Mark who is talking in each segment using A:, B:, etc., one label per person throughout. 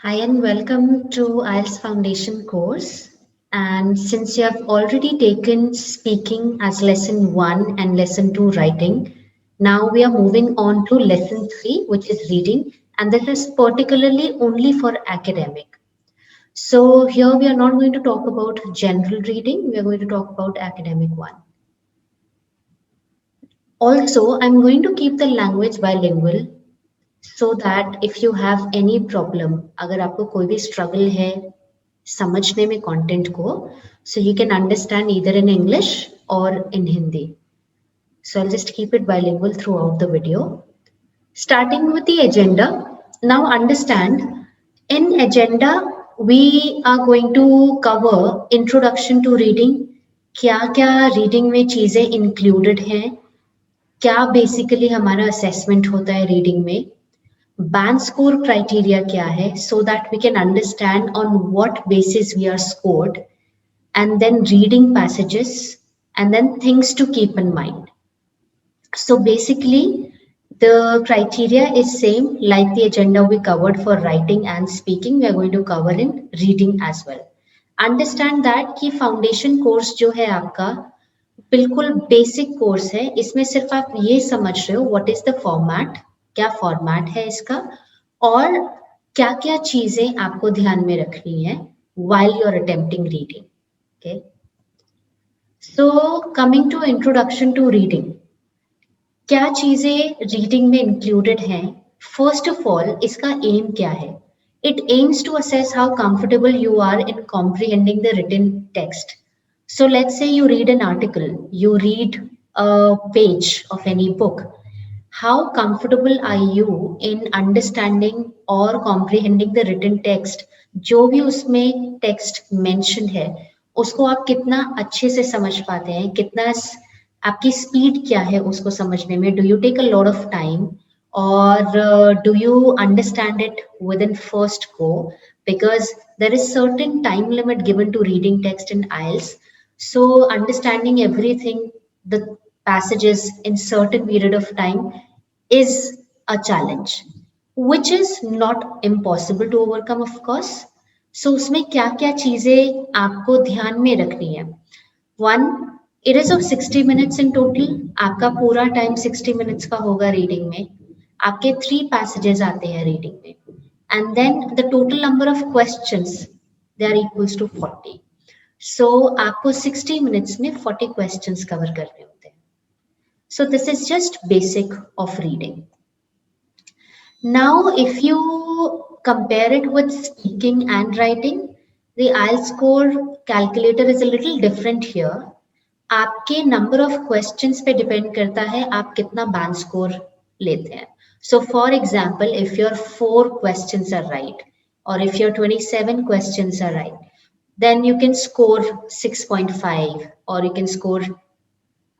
A: Hi and welcome to IELTS Foundation course. And since you have already taken speaking as lesson 1 and lesson 2 writing, now we are moving on to lesson 3, which is reading, and this is particularly only for academic. So here we are not going to talk about general reading, we are going to talk about academic one. Also, I'm going to keep the language bilingual so that if you have any problem, अगर आपको कोई भी struggle है समझने में content को, so you can understand either in English or in Hindi. So I'll just keep it bilingual throughout the video. Starting with the agenda. Now understand, in agenda we are going to cover introduction to reading. क्या क्या reading में चीजें included हैं, क्या basically हमारा assessment होता है reading में, band score criteria क्या है, so that we can understand on what basis we are scored, and then reading passages, and then things to keep in mind. So basically the criteria is same like the agenda we covered for writing and speaking, we are going to cover in reading as well. Understand that कि foundation course जो है आपका बिल्कुल basic course है, इसमें सिर्फ आप ये समझ रहे हो व्हाट इज द फॉर्मेट, क्या फॉर्मेट है इसका और क्या क्या चीजें आपको ध्यान में रखनी है while you are attempting reading. Okay, so coming to introduction to reading, क्या चीजें रीडिंग में इंक्लूडेड हैं. फर्स्ट ऑफ ऑल इसका एम क्या है. It aims to assess how comfortable you are in comprehending the written text. So let's say you read an article, you read a page of any book. How comfortable are you in understanding or comprehending the written text? जो भी उसमें text mentioned है, उसको आप कितना अच्छे से समझ पाते हैं, कितना आपकी स्पीड क्या है उसको समझने में. Do you take a lot of time? Or do you understand it within first go, because there is certain time limit given to reading text in IELTS, so understanding everything, the passages in certain period of time is a challenge, which is not impossible to overcome of course. So उसमें क्या क्या चीजें आपको ध्यान में रखनी है. One, it is of 60 minutes in total. आपका पूरा टाइम 60 मिनट्स का होगा रीडिंग में. आपके 3 पैसेजेस आते हैं रीडिंग में, and then the total number of questions they are equals to 40. So आपको 60 मिनट्स में 40 क्वेश्चंस कवर करने होते हैं. So this is just basic of reading. Now if you compare it with speaking and writing, the IELTS score calculator is a little different here. आपके number of questions पे depend करता है आप कितना band score लेते हैं. So for example, if your 4 questions are right, or if your 27 questions are right, then you can score 6.5, or you can score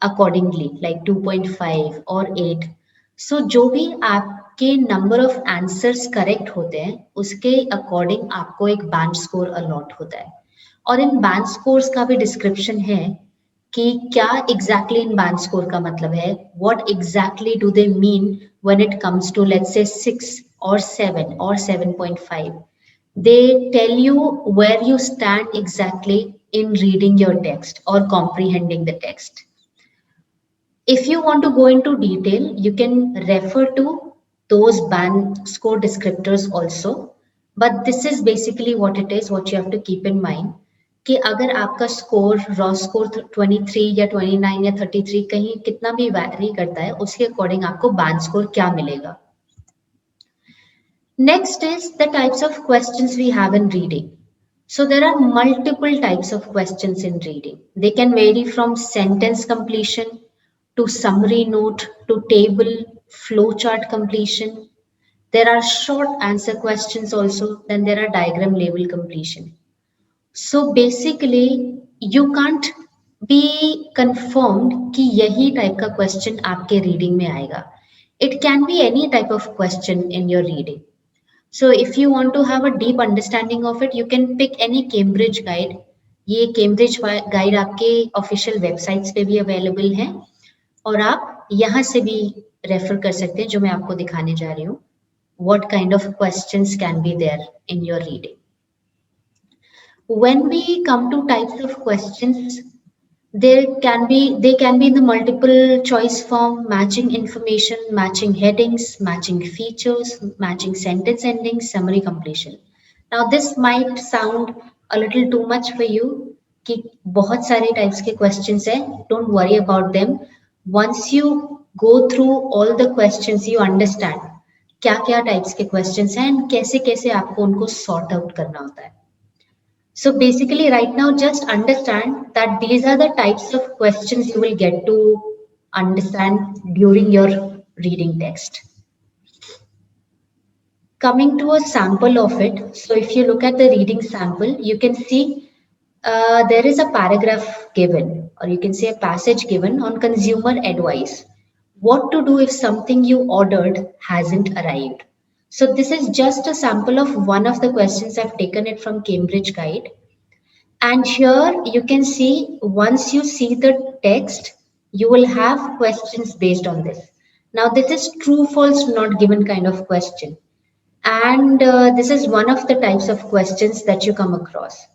A: accordingly like 2.5 or 8. So जो भी आपके number of answers correct होते हैं, उसके according आपको एक band score allot होता है. और इन band scores का भी description है कि क्या exactly in band score का मतलब है, what exactly do they mean when it comes to let's say 6 or 7 or 7.5. They tell you where you stand exactly in reading your text or comprehending the text. If you want to go into detail, you can refer to those band score descriptors also, but this is basically what it is, what you have to keep in mind. कि अगर आपका score raw score 23 या 29 या 33 कहीं कितना भी vary करता है, उसके अकॉर्डिंग आपको बैंड स्कोर क्या मिलेगा. Next is the types of questions we have in reading. So there are multiple types of questions in reading. They can vary from sentence completion to summary note to table flow chart completion. There are short answer questions also, then there are diagram label completion. So basically you can't be confirmed कि यही type का question आपके reading में आएगा. It can be any type of question in your reading. So if you want to have a deep understanding of it, you can pick any Cambridge guide. ये Cambridge guide आपके official websites पे भी available है, और आप यहाँ से भी refer कर सकते हैं जो मैं आपको दिखाने जा रही हूँ. what kind of questions can be there in your reading. When we come to types of questions, they can be in the multiple choice form, matching information, matching headings, matching features, matching sentence endings, summary completion. Now this might sound a little too much for you कि बहुत सारे types के questions हैं. Don't worry about them. Once you go through all the questions, you understand क्या क्या types के questions हैं and कैसे कैसे आपको उनको sort out करना होता है. So basically, right now, just understand that these are the types of questions you will get to understand during your reading text. Coming to a sample of it, so if you look at the reading sample, you can see there is a paragraph given, or you can say a passage given on consumer advice. What to do if something you ordered hasn't arrived? So this is just a sample of one of the questions. I've taken it from Cambridge Guide. And here you can see, once you see the text, you will have questions based on this. Now this is true, false, not given kind of question. And this is one of the types of questions that you come across.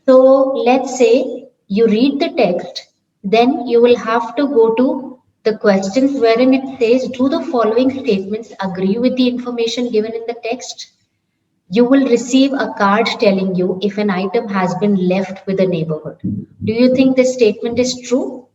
A: So let's say you read the text, then you will have to go to the questions wherein it says, do the following statements agree with the information given in the text? You will receive a card telling you if an item has been left with a neighborhood. Do you think this statement is true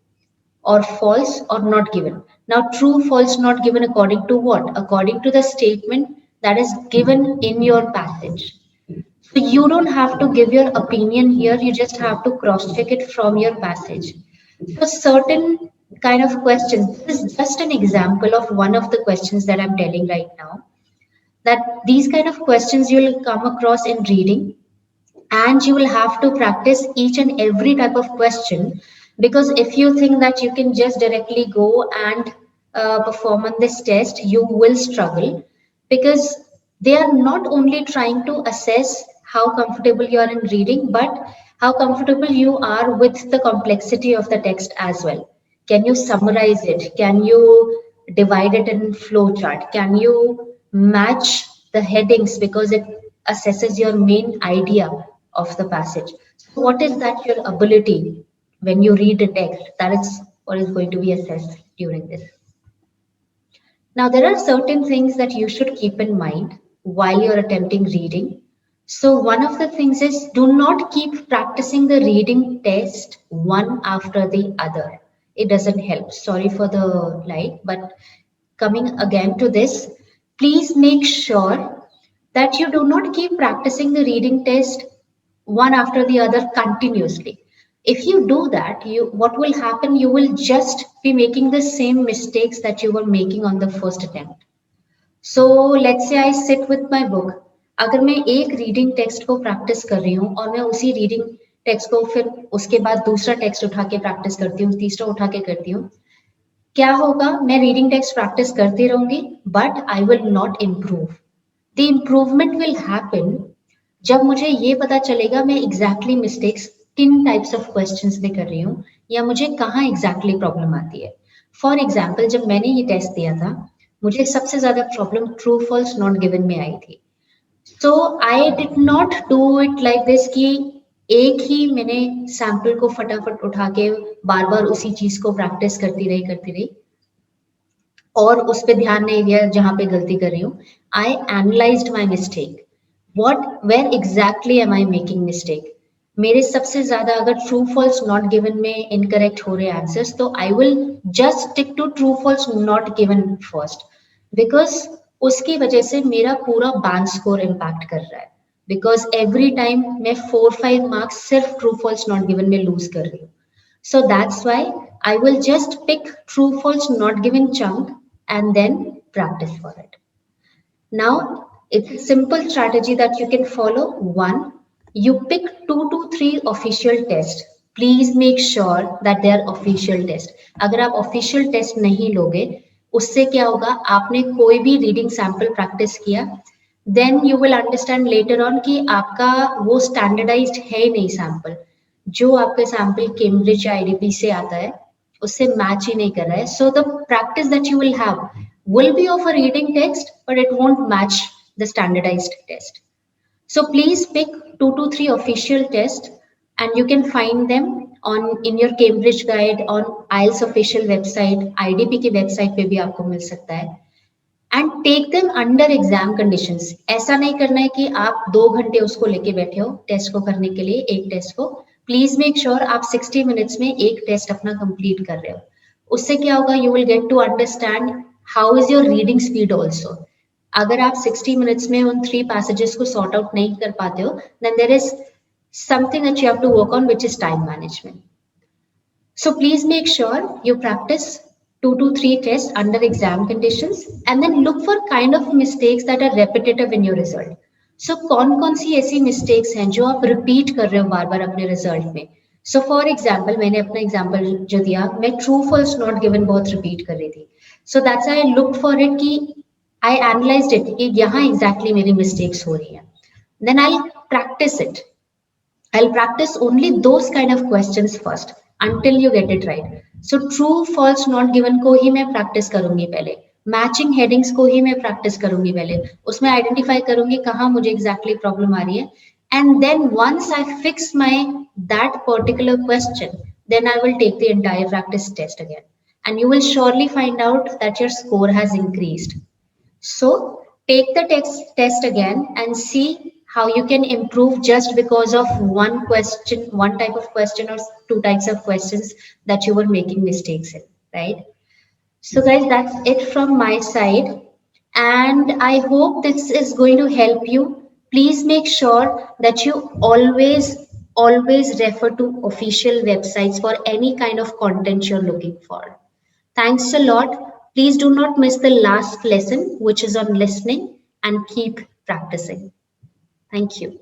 A: or false or not given? Now, true, false, not given according to what? According to the statement that is given in your passage. So you don't have to give your opinion here, you just have to cross check it from your passage. So certain kind of questions, this is just an example of one of the questions that I'm telling right now, that these kind of questions you'll come across in reading, and you will have to practice each and every type of question, because if you think that you can just directly go and perform on this test, you will struggle, because they are not only trying to assess how comfortable you are in reading, but how comfortable you are with the complexity of the text as well. Can you summarize it? Can you divide it in flowchart? Can you match the headings, because it assesses your main idea of the passage? So what is that your ability when you read a text? That is what is going to be assessed during this. Now, there are certain things that you should keep in mind while you're attempting reading. So one of the things is, do not keep practicing the reading test one after the other. It doesn't help. Sorry for the light, but coming again to this, please make sure that you do not keep practicing the reading test one after the other continuously. If you do that, what will happen, you will just be making the same mistakes that you were making on the first attempt. So let's say I sit with my book. अगर मैं एक reading text को practice कर रही हूँ और मैं उसी रीडिंग टेक्स्ट को फिर उसके बाद दूसरा टेक्स्ट उठा के प्रैक्टिस करती हूँ, तीसरा उठा के करती हूँ, क्या होगा, मैं रीडिंग टेक्स्ट प्रैक्टिस करती रहूंगी, but I will not improve. The improvement will happen जब मुझे ये पता चलेगा मैं एग्जैक्टली मिस्टेक्स किन टाइप्स ऑफ क्वेश्चंस में कर रही हूँ, या मुझे कहाँ एग्जैक्टली प्रॉब्लम आती है. फॉर एग्जाम्पल, जब मैंने ये टेस्ट दिया था, मुझे सबसे ज्यादा problem true false not given में आई थी. So I did not do it like this कि एक ही मैंने सैंपल को फटाफट उठा के बार बार उसी चीज को प्रैक्टिस करती रही और उस पर ध्यान नहीं दिया जहां पे गलती कर रही हूँ. I analysed my mistake. Where exactly am I making mistake. मेरे सबसे ज्यादा अगर ट्रू फॉल्स नॉट गिवन में इनकरेक्ट हो रहे आंसर्स, तो I will just stick to true false not given first, because उसकी वजह से मेरा पूरा बैंक स्कोर इम्पैक्ट कर रहा है. बिकॉज एवरी टाइम मैं 4-5 मार्क्स सिर्फ ट्रू फॉल्स नॉट गिवन में लूज कर रही हूँ. So that's why I will just pick true false not given chunk and then practice for it. Now, it's a simple strategy that you can follow. One, you pick 2 to 3 official tests. Please make sure that they are official tests. अगर आप official test नहीं लोगे, उससे क्या होगा, आपने कोई भी reading sample practice किया, then you will understand later on कि आपका वो standardized है नहीं sample. जो आपका सैंपल केम्ब्रिज या आईडीपी से आता है उससे मैच ही नहीं कर रहा है. So the practice that you will have, will be of a reading text, but it won't match the standardized test. So please pick 2 to 3 official tests, and you can find them on in your Cambridge guide, on IELTS official website, IDP की website पे भी आपको मिल सकता है. And take them under exam conditions. ऐसा नहीं करना है कि आप 2 घंटे उसको लेके बैठे हो टेस्ट को करने के लिए, एक टेस्ट को. प्लीज मेक श्योर आप 60 मिनट्स में एक टेस्ट अपना कंप्लीट कर रहे हो. उससे क्या होगा, you will get to understand how is your reading speed also. अगर आप 60 मिनट्स में उन 3 पैसेजेस को सॉर्ट आउट नहीं कर पाते हो, then there is something that you have to work on, which is time management. So please make sure you practice 2 to 3 tests under exam conditions, and then look for kind of mistakes that are repetitive in your result. So कौन सी ऐसी mistakes हैं जो आप repeat कर रहे हो बार बार अपने result में. So for example, मैंने अपना example जो दिया, मैं true false not given बहुत repeat कर रही थी. So that's why I looked for it कि I analyzed it कि यहाँ exactly मेरी mistakes हो रही हैं. Then I'll practice it. I'll practice only those kind of questions first until you get it right. So true, false, not given को ही मैं practice करूँगी पहले. Matching headings को ही मैं practice करूँगी पहले. उसमें identify करूँगी कहाँ मुझे exactly problem आ रही है. And then once I fix my that particular question, then I will take the entire practice test again. And you will surely find out that your score has increased. So take the test again and see how you can improve just because of one question, one type of question, or 2 types of questions that you were making mistakes in, right? So guys, that's it from my side. And I hope this is going to help you. Please make sure that you always refer to official websites for any kind of content you're looking for. Thanks a lot. Please do not miss the last lesson, which is on listening, and keep practicing. Thank you.